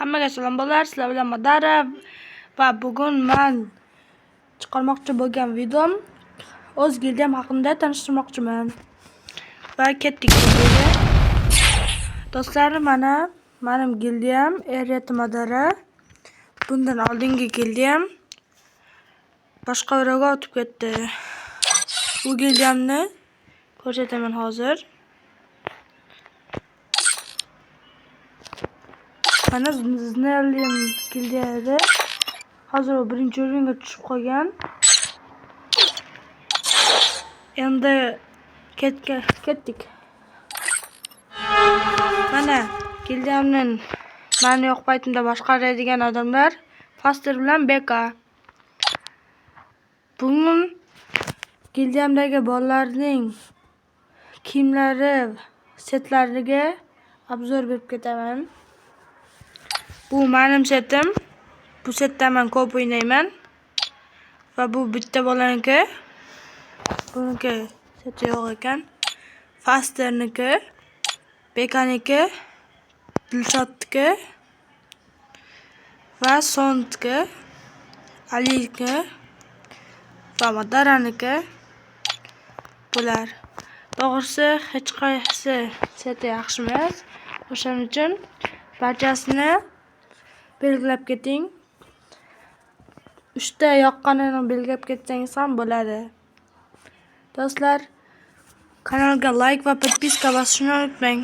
Hammaga salom bolalar, sizlar bilan Madara va bugun men chiqarmoqchi bo'lgan videom o'z gildiyam haqida tanishtirmoqchiman. Va ketdik videoga. Do'stlar, mening gildiyam Eriyat Madara. Bundan oldingi gildiyam boshqa birovga o'tib ketdi. Bu gildiyamni ko'rsataman hozir. Mana Znellium gildiyada hozir u birinchi o'ringa tushib qolgan. Endi ketdik. Mana gildiyamning meni yo'q paytimda boshqaradigan odamlar Faster bilan Beka. Bugun gildiyamdagi bolalarning kiyimlari, setlariga obzor berib ketaman. Bu mening setim. Bu setda men ko'p o'ynayman. Va bu bitta bolaniki. Buniki seti yo'q ekan. Fasterniki, Bekaniki, Dilshodniki va Sondniki, Aliki va Madaraniki. Bular. To'g'risi hech qaysi seti yaxshi emas. O'shaning uchun barchasini belgilab keting. 3 ta yoqqanini belgilab ketsangiz ham bo'ladi. Do'stlar, kanalga like va podpiska bosishni unutmang.